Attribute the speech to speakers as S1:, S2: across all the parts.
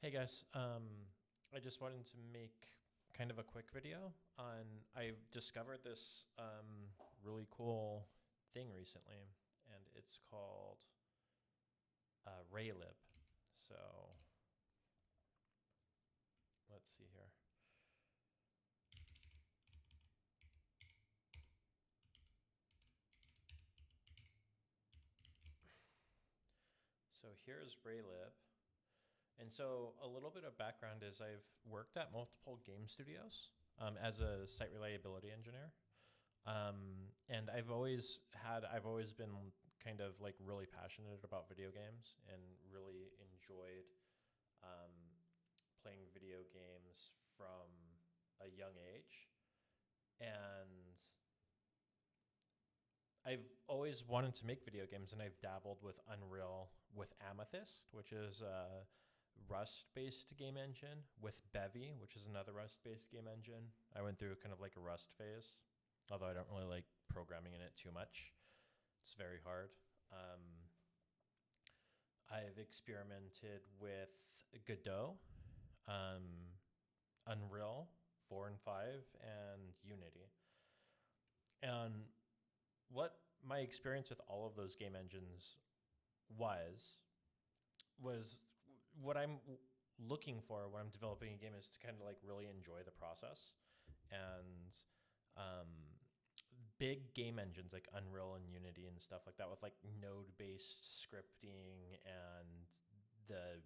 S1: Hey guys, I just wanted to make kind of a quick video on I've discovered this really cool thing recently, and it's called raylib. So let's see here. So here's raylib. And so a little bit of background is I've worked at multiple game studios as a site reliability engineer. And I've always been kind of like really passionate about video games and really enjoyed um, playing video games from a young age. And I've always wanted to make video games, and I've dabbled with Unreal with Amethyst, which is a Rust-based game engine, with Bevy, which is another Rust-based game engine. I went through kind of like a Rust phase, although I don't really like programming in it too much. It's very hard. Um, I've experimented with Godot, um, Unreal 4 and 5, and Unity. And what my experience with all of those game engines was was what I'm looking for when I'm developing a game is to kind of like really enjoy the process. And um, big game engines like Unreal and Unity and stuff like that with like node based scripting and the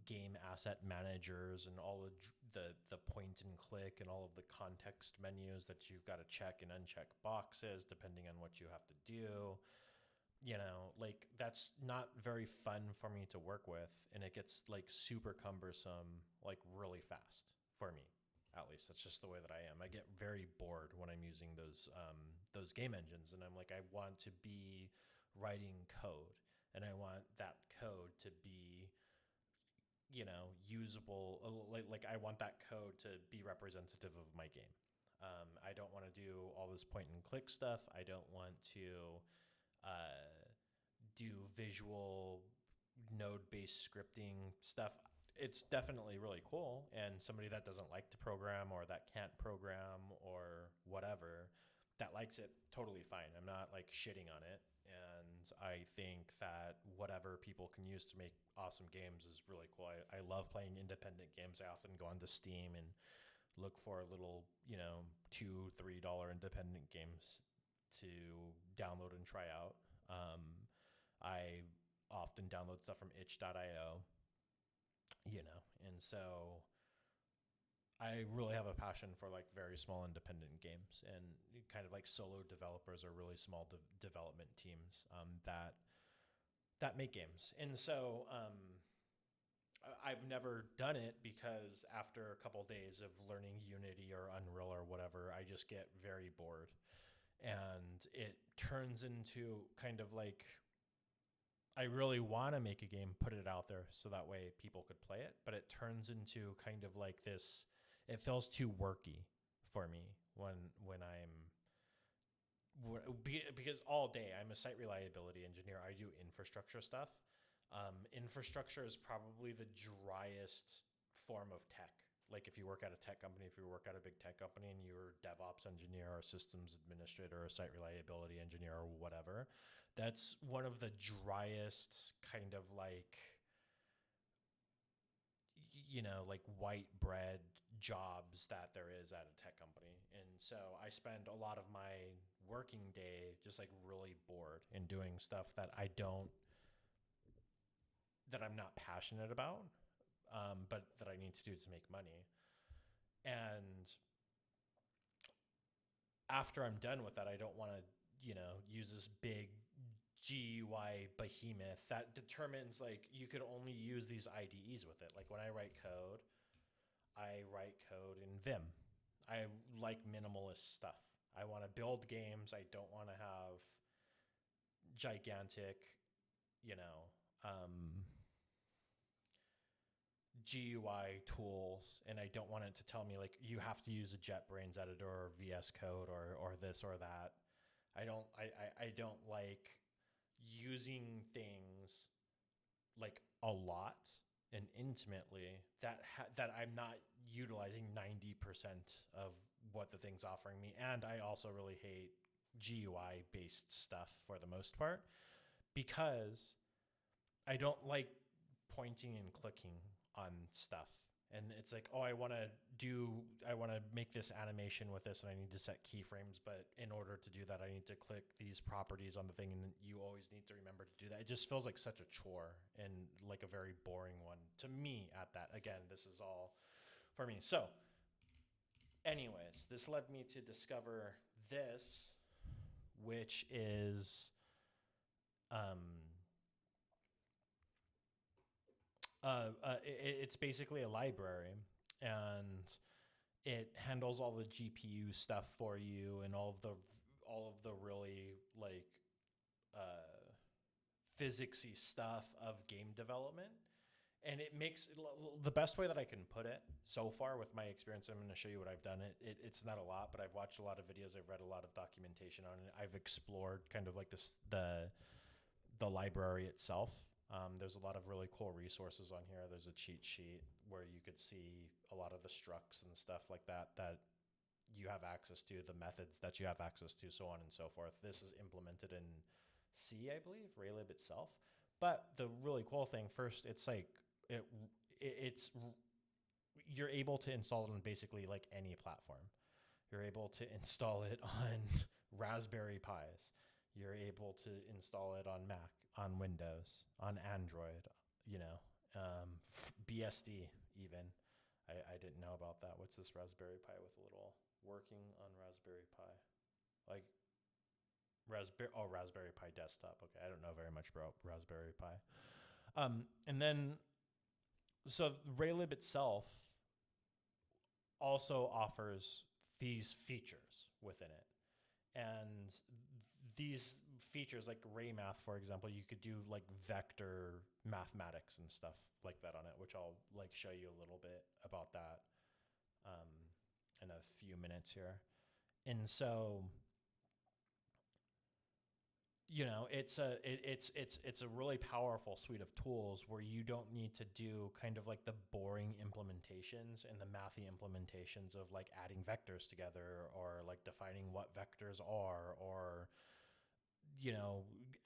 S1: game asset managers and all the point and click and all of the context menus that you've got to check and uncheck boxes depending on what you have to do. You know, like that's not very fun for me to work with, and it gets like super cumbersome like really fast for me. At least that's just the way that I am. I get very bored when I'm using those game engines, and I'm like, I want to be writing code, and I want that code to be, you know, usable. Like I want that code to be representative of my game. I don't want to do all this point and click stuff. I don't want to uh, do visual node based scripting stuff. It's definitely really cool. And somebody that doesn't like to program or that can't program or whatever that likes it, totally fine. I'm not like shitting on it. And I think that whatever people can use to make awesome games is really cool. I love playing independent games. I often go onto Steam and look for little, you know, $2, $3 independent games to download and try out. I often download stuff from itch.io, you know, and so I really have a passion for like very small independent games and kind of like solo developers or really small development teams that make games. And so I've never done it because after a couple of days of learning Unity or Unreal or whatever, I just get very bored. And it turns into kind of like I really want to make a game, put it out there so that way people could play it, but it turns into kind of like this. It feels too worky for me when I'm because all day I'm a site reliability engineer. I do infrastructure stuff. Infrastructure is probably the driest form of tech. Like if you work at a tech company, if you work at a big tech company and you're a DevOps engineer or systems administrator or site reliability engineer or whatever, that's one of the driest kind of like, you know, like white bread jobs that there is at a tech company. And so I spend a lot of my working day just like really bored and doing stuff that I'm not passionate about, but that I need to do to make money. And after I'm done with that, I don't want to, you know, use this big GUI behemoth that determines like you could only use these IDEs with it. Like when I write code in Vim. I like minimalist stuff. I want to build games. I don't want to have gigantic, you know, GUI tools, and I don't want it to tell me like you have to use a JetBrains editor or VS Code or this or that. I don't like using things like a lot and intimately that I'm not utilizing 90% of what the thing's offering me. And I also really hate GUI based stuff for the most part, because I don't like pointing and clicking on stuff. And it's like, oh, I want to make this animation with this, and I need to set keyframes. But in order to do that, I need to click these properties on the thing, and you always need to remember to do that. It just feels like such a chore and like a very boring one to me at that. Again, this is all for me. So anyways, this led me to discover this, which is it's basically a library, and it handles all the GPU stuff for you and all of the really like physicsy stuff of game development. And it makes the best way that I can put it so far with my experience. I'm going to show you what I've done. It's not a lot, but I've watched a lot of videos. I've read a lot of documentation on it. I've explored kind of like the library itself. There's a lot of really cool resources on here. There's a cheat sheet where you could see a lot of the structs and stuff like that you have access to, the methods that you have access to, so on and so forth. This is implemented in C, I believe, raylib itself. But the really cool thing, first, it's like it's you're able to install it on basically like any platform. You're able to install it on Raspberry Pis. You're able to install it on Mac, on Windows, on Android, BSD even. I didn't know about that. What's this Raspberry Pi with a little working on Raspberry Pi? Like Raspberry Pi desktop. Okay, I don't know very much about Raspberry Pi. And then, so raylib itself also offers these features within it. And these features, like RayMath, for example, you could do like vector mathematics and stuff like that on it, which I'll like show you a little bit about that in a few minutes here. And so, it's a really powerful suite of tools where you don't need to do kind of like the boring implementations and the mathy implementations of like adding vectors together, or like defining what vectors are, or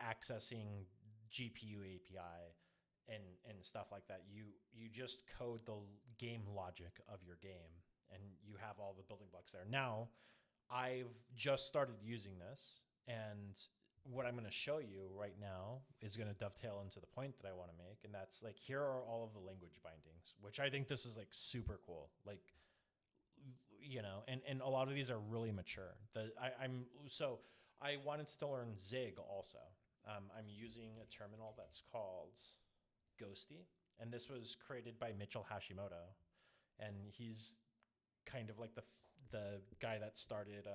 S1: accessing GPU API and stuff like that. You just code the game logic of your game, and you have all the building blocks there. Now, I've just started using this, and what I'm going to show you right now is going to dovetail into the point that I want to make. And that's like, here are all of the language bindings, which I think this is like super cool. Like, and a lot of these are really mature. I wanted to learn Zig also. I'm using a terminal that's called Ghosty. And this was created by Mitchell Hashimoto. And he's kind of like the guy that started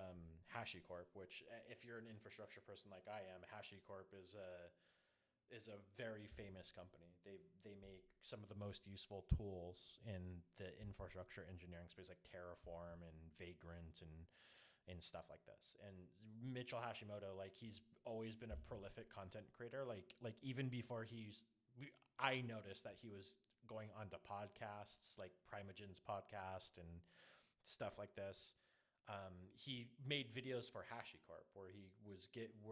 S1: HashiCorp, which, if you're an infrastructure person like I am, HashiCorp is a very famous company. They make some of the most useful tools in the infrastructure engineering space, like Terraform and Vagrant and stuff like this. And Mitchell Hashimoto, like, he's always been a prolific content creator. Like even before I noticed that he was going onto podcasts like Primogen's podcast and stuff like this. He made videos for HashiCorp where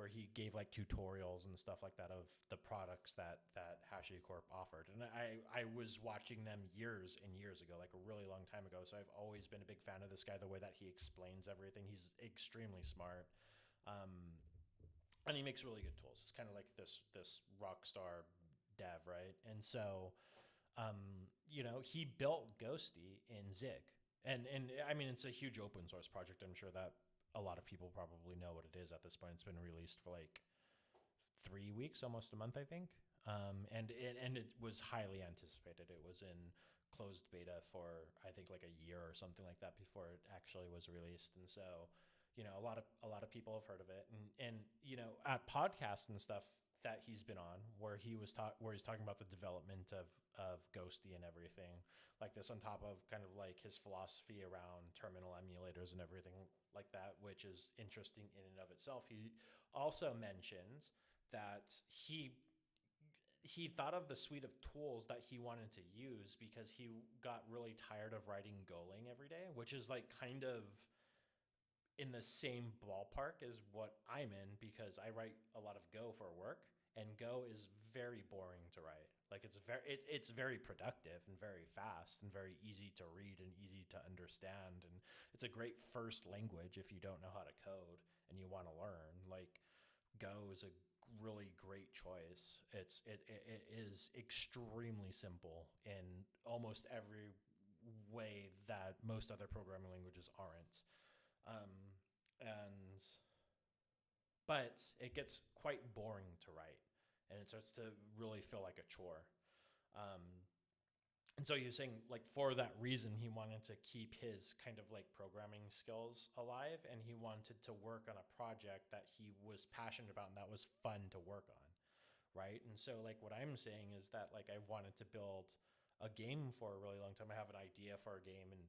S1: he gave like tutorials and stuff like that of the products that HashiCorp offered. And I was watching them years and years ago, like a really long time ago. So I've always been a big fan of this guy, the way that he explains everything. He's extremely smart. And he makes really good tools. It's kind of like this rock star dev, right? And so, he built Ghosty in Zig. And I mean, it's a huge open source project. I'm sure that a lot of people probably know what it is at this point. It's been released for like 3 weeks, almost a month, I think. And it was highly anticipated. It was in closed beta for, I think, like a year or something like that before it actually was released. And so, a lot of people have heard of it. And at podcasts and stuff that he's been on, where he's talking about the development of Ghosty and everything like this, on top of kind of like his philosophy around terminal emulators and everything like that, which is interesting in and of itself. He also mentions that he he thought of the suite of tools that he wanted to use because he got really tired of writing Golang every day, which is like kind of in the same ballpark as what I'm in because I write a lot of Go for work, and Go is very boring to write. Like it's very productive and very fast and very easy to read and easy to understand, and it's a great first language if you don't know how to code and you want to learn. Like Go is a really great choice. It is extremely simple in almost every way that most other programming languages aren't. Um, and but it gets quite boring to write, and it starts to really feel like a chore. Um, and so you're saying, like, for that reason, he wanted to keep his kind of like programming skills alive, and he wanted to work on a project that he was passionate about and that was fun to work on, right? And so, like, what I'm saying is that, like, I've wanted to build a game for a really long time. I have an idea for a game and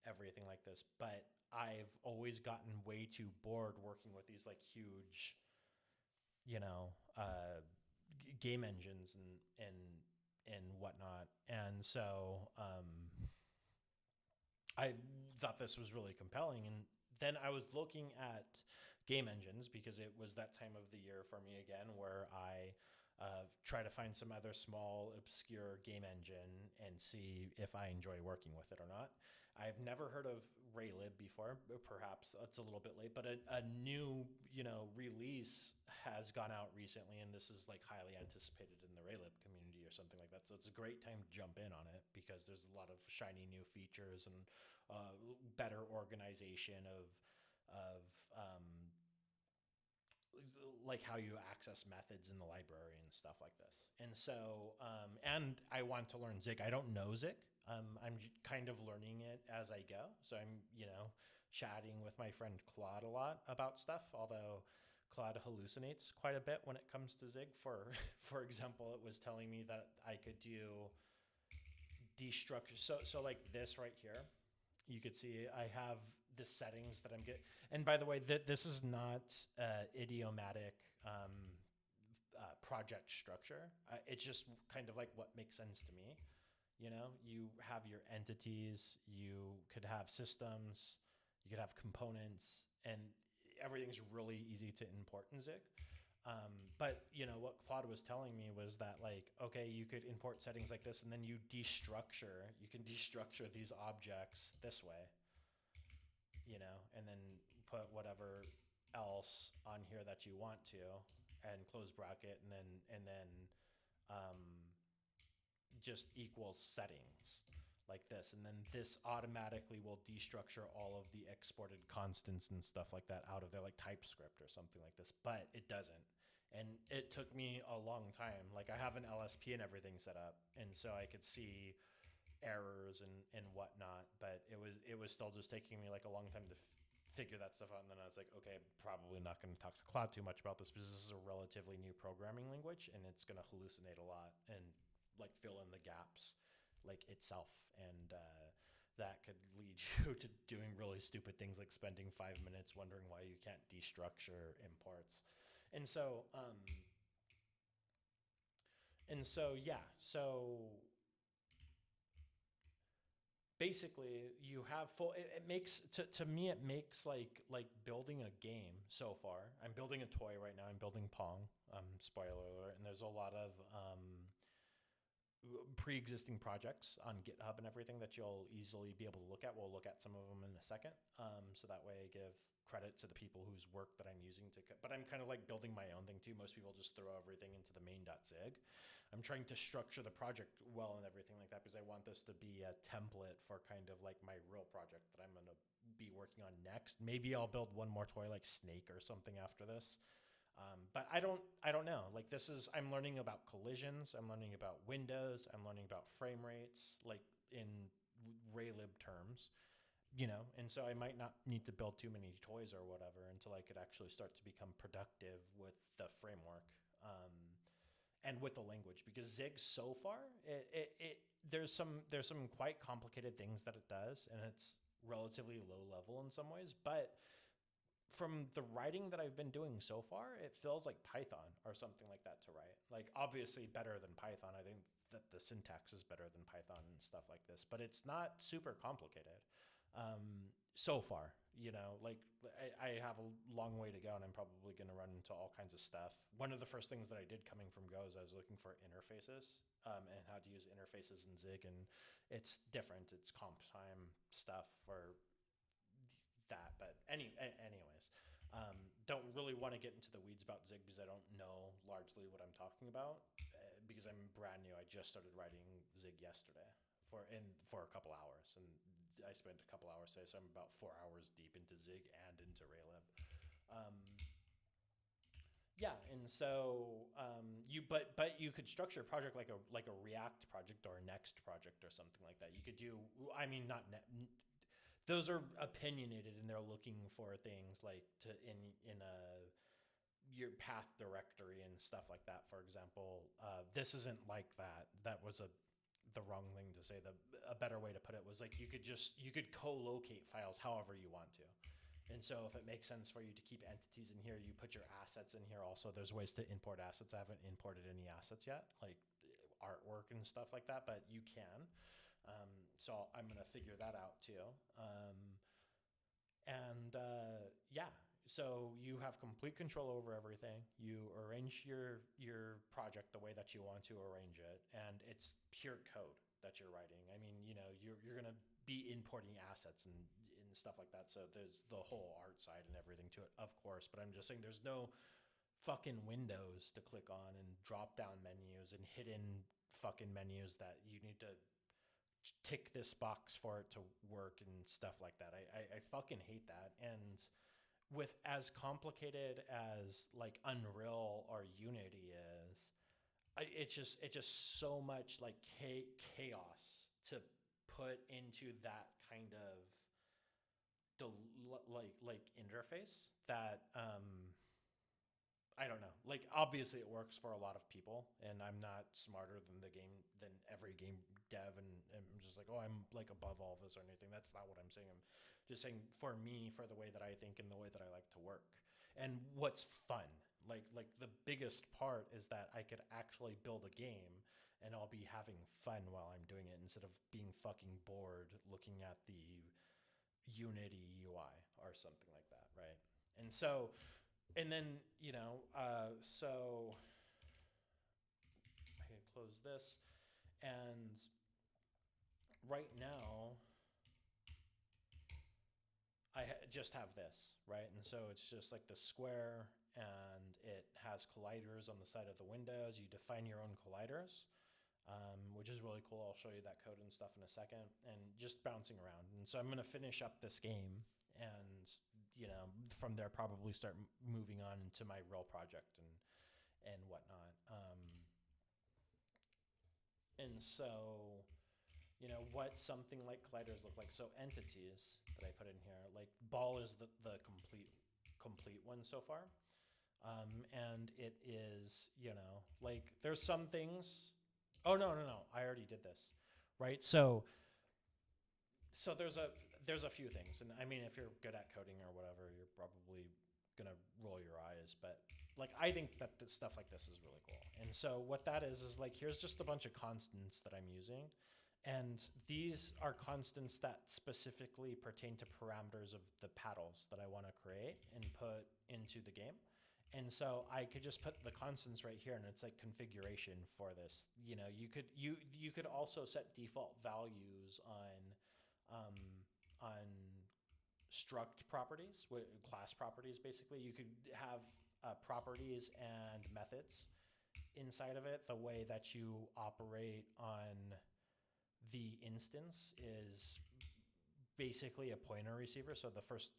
S1: everything like this, but I've always gotten way too bored working with these like huge, you know, game engines and whatnot. And so I thought this was really compelling. And then I was looking at game engines because it was that time of the year for me again where I try to find some other small, obscure game engine and see if I enjoy working with it or not. I've never heard of raylib before. Perhaps it's a little bit late, but a new, release has gone out recently, and this is like highly anticipated in the raylib community or something like that. So it's a great time to jump in on it because there's a lot of shiny new features and better organization of like how you access methods in the library and stuff like this. And so, and I want to learn Zig. I don't know Zig. I'm kind of learning it as I go. So I'm, chatting with my friend Claude a lot about stuff, although Claude hallucinates quite a bit when it comes to Zig. For example, it was telling me that I could do destructure. So like this right here, you could see I have the settings that I'm getting. And by the way, this is not idiomatic project structure. It's just kind of like what makes sense to me. You have your entities, you could have systems, you could have components, and everything's really easy to import in Zig. But what Claude was telling me was that, like, okay, you could import settings like this, and then you can destructure these objects this way, and then put whatever else on here that you want to, and close bracket, and then um, just equals settings like this, and then this automatically will destructure all of the exported constants and stuff like that out of there, like TypeScript or something like this, but it doesn't. And it took me a long time. Like, I have an LSP and everything set up, and so I could see errors and whatnot, but it was still just taking me like a long time to figure that stuff out. And then I was like, okay, I'm probably not going to talk to Cloud too much about this because this is a relatively new programming language, and it's going to hallucinate a lot and like fill in the gaps like itself, and that could lead you to doing really stupid things like spending 5 minutes wondering why you can't destructure imports. So basically you have full, it makes to me it makes like building a game. So far I'm building a toy right now. I'm building Pong, spoiler alert, and there's a lot of pre-existing projects on GitHub and everything that you'll easily be able to look at. We'll look at some of them in a second. So that way I give credit to the people whose work that I'm using but I'm kind of like building my own thing too. Most people just throw everything into the main.zig. I'm trying to structure the project well and everything like that because I want this to be a template for kind of like my real project that I'm going to be working on next. Maybe I'll build one more toy like Snake or something after this. But I don't know. Like, I'm learning about collisions. I'm learning about windows. I'm learning about frame rates, like in raylib terms, and so I might not need to build too many toys or whatever until I could actually start to become productive with the framework, and with the language, because Zig so far, there's some quite complicated things that it does, and it's relatively low level in some ways, but from the writing that I've been doing so far, it feels like Python or something like that to write. Like obviously better than Python. I think that the syntax is better than Python and stuff like this, but it's not super complicated. So far, like I have a long way to go, and I'm probably going to run into all kinds of stuff. One of the first things that I did coming from Go is I was looking for interfaces, and how to use interfaces in Zig, and it's different. It's comp time stuff for that. But anyways, don't really want to get into the weeds about Zig because I don't know largely what I'm talking about, because I'm brand new. I just started writing Zig yesterday for a couple hours, and I spent a couple hours today, so I'm about 4 hours deep into Zig and into raylib. Um, yeah, and so but you could structure a project like a React project or a Next project or something like that. You could do, I mean, not those are opinionated, and they're looking for things like in a your path directory and stuff like that. For example, this isn't like that. That was the wrong thing to say. A better way to put it was like you could co-locate files however you want to. And so if it makes sense for you to keep entities in here, you put your assets in here also. There's ways to import assets. I haven't imported any assets yet, like artwork and stuff like that, but you can. So I'm going to figure that out too. Yeah, so you have complete control over everything. You arrange your project the way that you want to arrange it, and it's pure code that you're writing. I mean, you're going to be importing assets and stuff like that. So there's the whole art side and everything to it, of course. But I'm just saying there's no fucking windows to click on and drop down menus and hidden fucking menus that you need to tick this box for it to work and stuff like that. I fucking hate that. And with as complicated as like Unreal or Unity is, it's just so much like chaos to put into that kind of like interface that I don't know. Like obviously it works for a lot of people, and I'm not smarter than every game dev, and I'm just like, oh, I'm like above all this or anything. That's not what I'm saying. I'm just saying for me, for the way that I think and the way that I like to work, and what's fun. Like the biggest part is that I could actually build a game and I'll be having fun while I'm doing it instead of being fucking bored looking at the Unity UI or something like that, right? And so, and then, so I can close this. And right now, just have this, right? And so it's just like the square, and it has colliders on the side of the windows. You define your own colliders, which is really cool. I'll show you that code and stuff in a second, and just bouncing around. And so I'm going to finish up this game, and from there probably start moving on to my real project and whatnot. And so, what something like colliders look like. So entities that I put in here, like ball is the complete one so far. And it is, like there's some things. Oh, no. I already did this. Right. So there's a few things. And I mean, if you're good at coding or whatever, you're probably going to roll your eyes, but like, I think that stuff like this is really cool. And so what that is like, here's just a bunch of constants that I'm using. And these are constants that specifically pertain to parameters of the paddles that I want to create and put into the game. And so I could just put the constants right here, and it's like configuration for this. You could also set default values on struct properties, class properties. Basically, you could have properties and methods inside of it. The way that you operate on the instance is basically a pointer receiver. So the first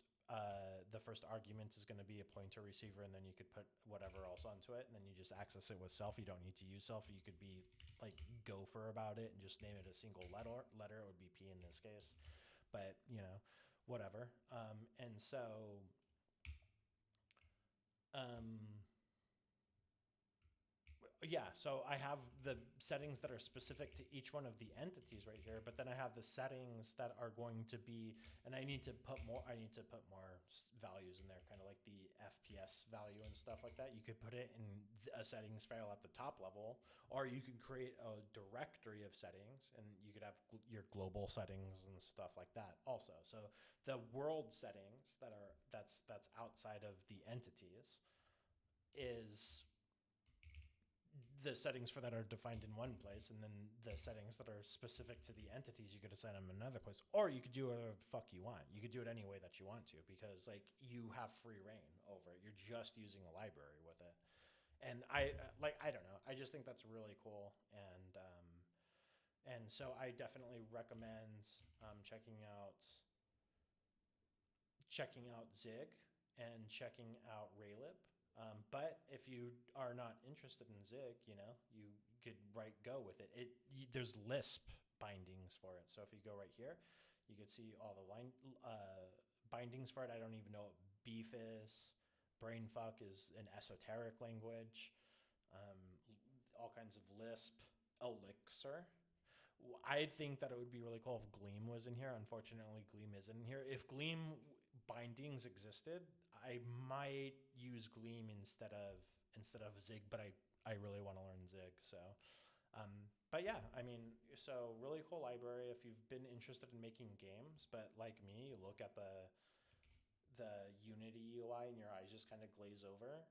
S1: argument is going to be a pointer receiver, and then you could put whatever else onto it, and then you just access it with self. You don't need to use self. You could be like gopher about it and just name it a single letter. It would be P in this case, but whatever. And so Yeah, so I have the settings that are specific to each one of the entities right here, but then I have the settings that are going to be, and I need to put more. I need to put more values in there, kind of like the FPS value and stuff like that. You could put it in a settings file at the top level, or you could create a directory of settings, and you could have your global settings and stuff like that also. So the world settings that's outside of the entities is the settings for that are defined in one place, and then the settings that are specific to the entities you could assign them in another place, or you could do whatever the fuck you want. You could do it any way that you want to, because like you have free reign over it. You're just using a library with it, and I don't know. I just think that's really cool, and so I definitely recommend checking out Zig and checking out raylib. But if you are not interested in Zig, you could go with it. There's Lisp bindings for it. So if you go right here, you could see all the line bindings for it. I don't even know what beef is. Brainfuck is an esoteric language. All kinds of Lisp. Elixir. I think that it would be really cool if Gleam was in here. Unfortunately, Gleam isn't in here. If Gleam bindings existed, I might use Gleam instead of Zig, but I really want to learn Zig. So, but yeah, I mean, so really cool library if you've been interested in making games, but like me, you look at the Unity UI and your eyes just kind of glaze over.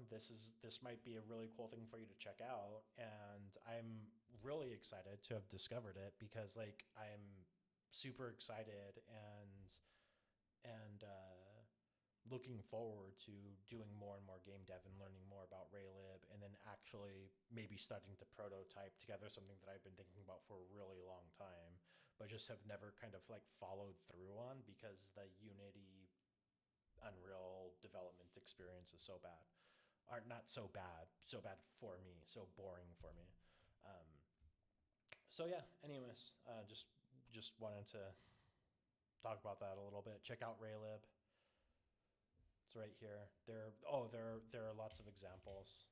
S1: This might be a really cool thing for you to check out, and I'm really excited to have discovered it, because like I'm super excited and looking forward to doing more and more game dev and learning more about raylib, and then actually maybe starting to prototype together something that I've been thinking about for a really long time, but just have never kind of like followed through on, because the Unity Unreal development experience is so bad. Or not so bad for me, so boring for me. Um, so yeah, anyways, just wanted to talk about that a little bit. Check out raylib. It's right here. There are lots of examples.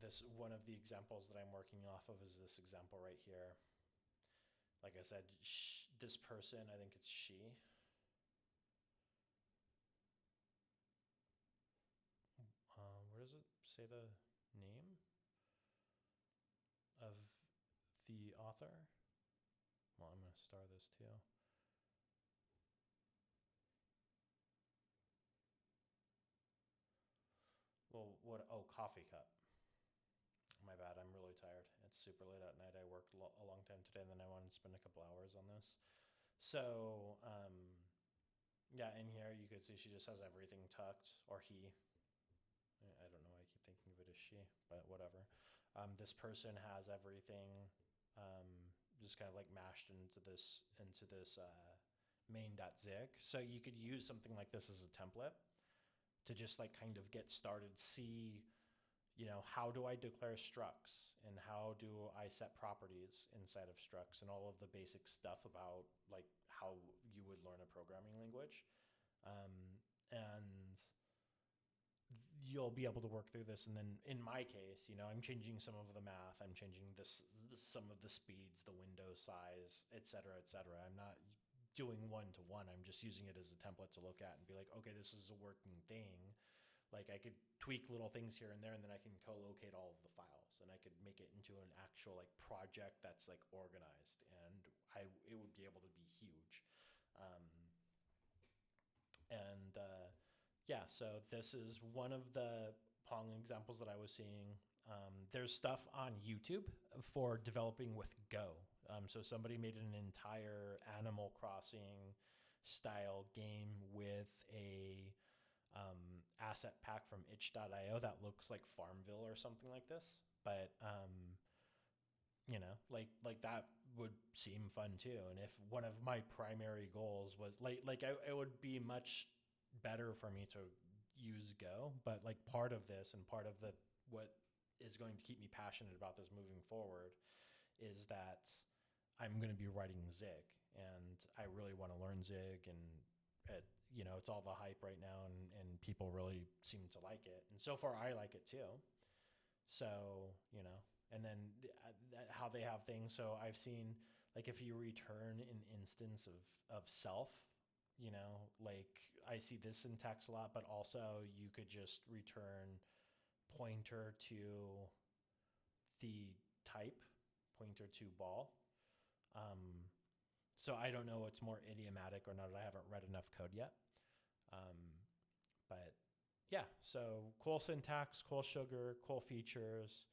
S1: This one of the examples that I'm working off of is this example right here. Like I said, this person, I think it's she. Where does it say the name of the author? Well, I'm going to star this too. Well, what? Oh, coffee cup. My bad. I'm really tired. It's super late at night. I worked a long time today, and then I wanted to spend a couple hours on this. So, yeah, in here you could see she just has everything tucked, or he. I don't know why I keep thinking of it as she, but whatever. This person has everything just kind of like mashed into this main.zig. So you could use something like this as a template to just like kind of get started, see, how do I declare structs, and how do I set properties inside of structs, and all of the basic stuff about like how you would learn a programming language. And you'll be able to work through this, and then in my case, I'm changing some of the math, I'm changing some of the speeds, the window size, et cetera, et cetera. I'm not doing one-to-one. I'm just using it as a template to look at and be like, okay, this is a working thing. Like I could tweak little things here and there, and then I can co-locate all of the files, and I could make it into an actual like project that's like organized, and it would be able to be huge. And yeah, so this is one of the Pong examples that I was seeing. There's stuff on YouTube for developing with Go. So somebody made an entire Animal Crossing style game with a asset pack from itch.io that looks like Farmville or something like this. But like that would seem fun too. And if one of my primary goals was it would be much better for me to use Go, but like part of this and part of what is going to keep me passionate about this moving forward is that I'm going to be writing Zig, and I really want to learn Zig and it's all the hype right now, and people really seem to like it. And so far, I like it too. So, and then how they have things. So I've seen, like, if you return an instance of self, like I see this syntax a lot, but also you could just return pointer to the type, pointer to ball. So I don't know what's more idiomatic or not. I haven't read enough code yet. But yeah, so cool syntax, cool sugar, cool features,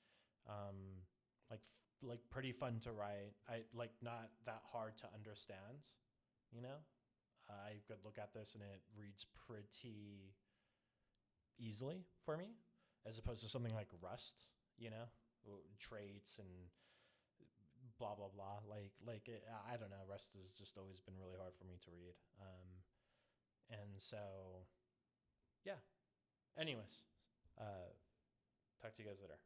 S1: like pretty fun to write. I like not that hard to understand, I could look at this and it reads pretty easily for me, as opposed to something like Rust, traits and blah blah blah. I don't know. Rust has just always been really hard for me to read, and so yeah. Anyways, talk to you guys later.